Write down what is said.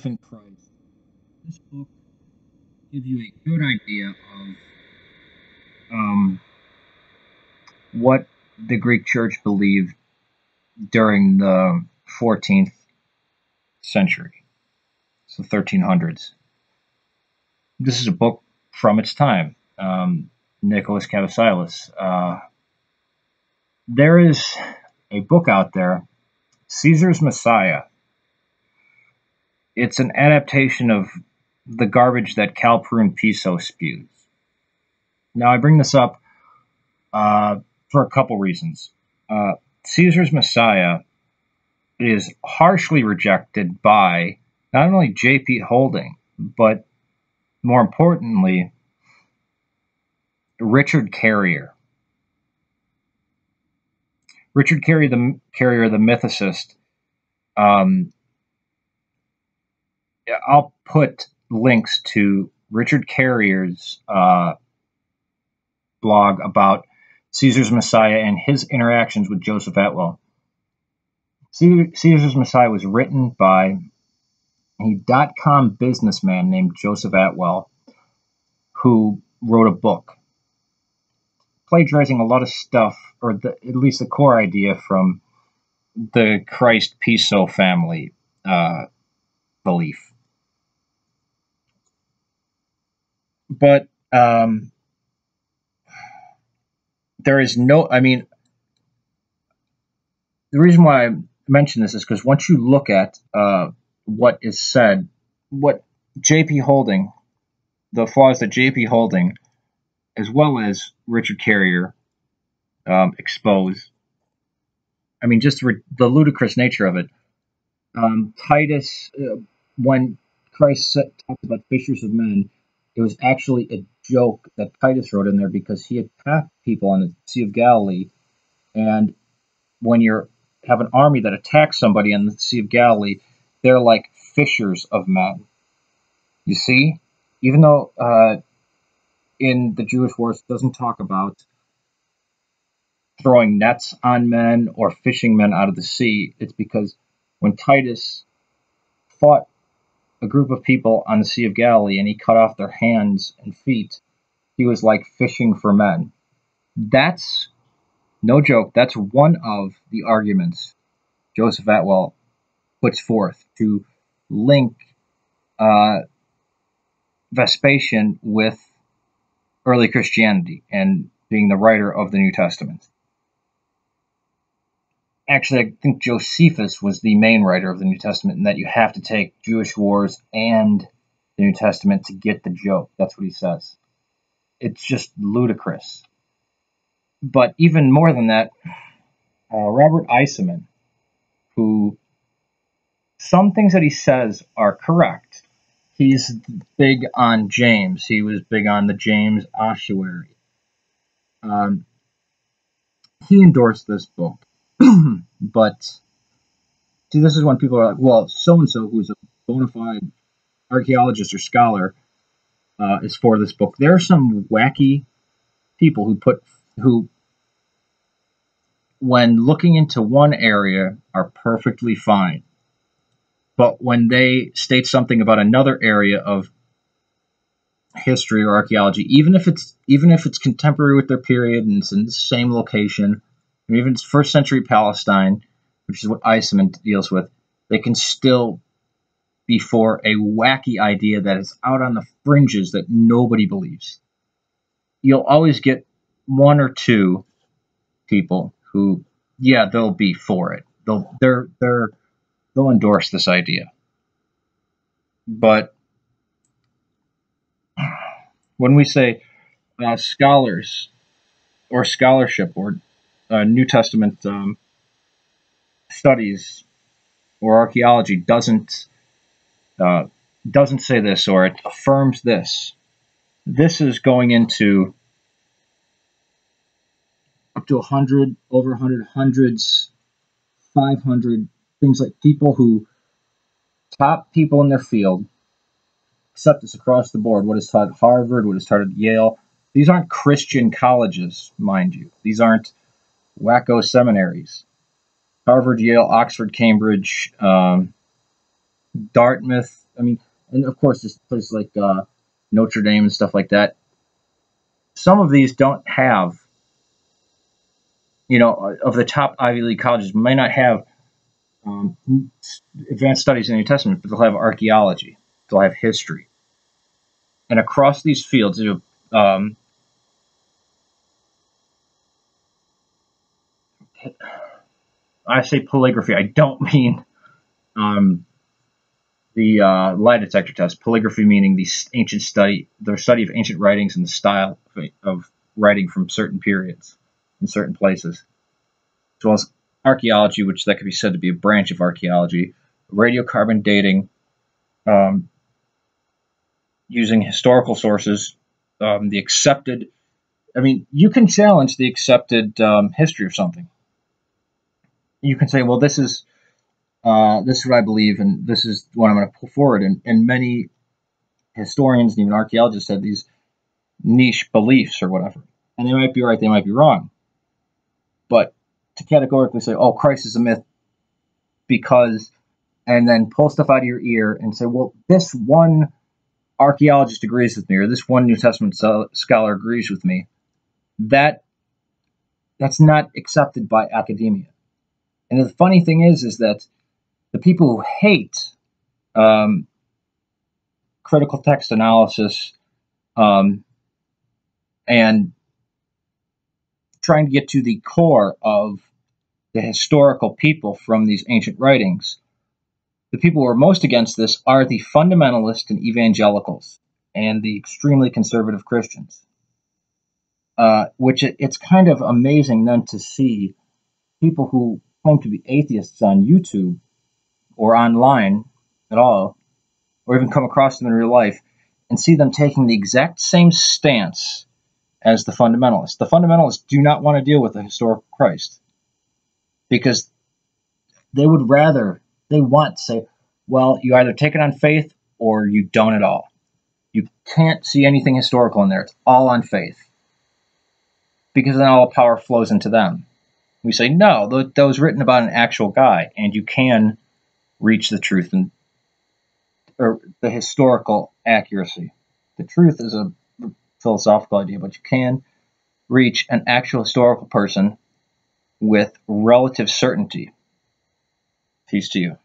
in Christ. This book gives you a good idea of um, what the Greek Church believed during the 14th century, so 1300s. This is a book from its time. Nicholas Cavasilis. There is a book out there, Caesar's Messiah. It's an adaptation of the garbage that Calpurn Piso spews. Now, I bring this up for a couple reasons. Caesar's Messiah is harshly rejected by not only J.P. Holding, but more importantly, Richard Carrier. Richard Carrier, the mythicist. I'll put links to Richard Carrier's blog about Caesar's Messiah and his interactions with Joseph Atwill. Caesar's Messiah was written by a dot-com businessman named Joseph Atwill, who wrote a book plagiarizing a lot of stuff, or at least the core idea, from the Christ Piso family belief. But there is no, the reason why I mention this is because once you look at what is said, what J.P. Holding, the flaws that J.P. Holding, as well as Richard Carrier, expose, just the ludicrous nature of it. Titus, when Christ talks about fishers of men, it was actually a joke that Titus wrote in there because he attacked people on the Sea of Galilee, and when you have an army that attacks somebody on the Sea of Galilee, they're like fishers of men. You see? Even though in the Jewish Wars it doesn't talk about throwing nets on men or fishing men out of the sea, it's because when Titus fought a group of people on the Sea of Galilee and he cut off their hands and feet, he was like fishing for men. That's no joke. That's one of the arguments Joseph Atwill puts forth to link Vespasian with early Christianity and being the writer of the New Testament. Actually, I think Josephus was the main writer of the New Testament, and that you have to take Jewish wars and the New Testament to get the joke. That's what he says. It's just ludicrous. But even more than that, Robert Eisenman, who some things that he says are correct. He's big on James. He was big on the James ossuary. He endorsed this book. But see, this is when people are like, well, so-and-so, who's a bona fide archaeologist or scholar, is for this book. There are some wacky people who, when looking into one area, are perfectly fine. But when they state something about another area of history or archaeology, even if it's contemporary with their period and it's in the same location, and even it's first century Palestine, which is what Eisenman deals with, they can still be for a wacky idea that is out on the fringes that nobody believes. You'll always get one or two people who, yeah, they'll be for it. They'll endorse this idea. But when we say scholars or scholarship or New Testament studies or archaeology doesn't say this, or it affirms this, this is going into up to 100, over 100, hundreds, 500 things, like people who top people in their field, except it's across the board. What is taught at Harvard, what is taught at Yale. These aren't Christian colleges, mind you. These aren't wacko seminaries. Harvard, Yale, Oxford, Cambridge, Dartmouth, I mean, and of course, there's places like Notre Dame and stuff like that. Some of these don't have, of the top Ivy League colleges, may not have um, advanced studies in the New Testament, but they'll have archaeology, they'll have history, and across these fields, I say polygraphy. I don't mean um, the lie detector test. Polygraphy meaning the study of ancient writings and the style of writing from certain periods in certain places, as well as archaeology, which that could be said to be a branch of archaeology, radiocarbon dating, um, using historical sources, the accepted. I mean, you can challenge the accepted history of something. You can say, well, this is what I believe, and this is what I'm going to pull forward. And many historians and even archaeologists have these niche beliefs or whatever. And they might be right, they might be wrong. But to categorically say, oh, Christ is a myth because, and then pull stuff out of your ear and say, well, this one archaeologist agrees with me, or this one New Testament scholar agrees with me, that's not accepted by academia. And the funny thing is that the people who hate critical text analysis um, and trying to get to the core of the historical people from these ancient writings, the people who are most against this are the fundamentalists and evangelicals and the extremely conservative Christians. It's kind of amazing then to see people who claim to be atheists on YouTube or online at all, or even come across them in real life, and see them taking the exact same stance as the fundamentalists. The fundamentalists do not want to deal with the historical Christ because they want to say, well, you either take it on faith or you don't at all. You can't see anything historical in there. It's all on faith. Because then all power flows into them. We say, no, that was written about an actual guy, and you can reach the truth or the historical accuracy. The truth is a philosophical idea, but you can reach an actual historical person with relative certainty. Peace to you.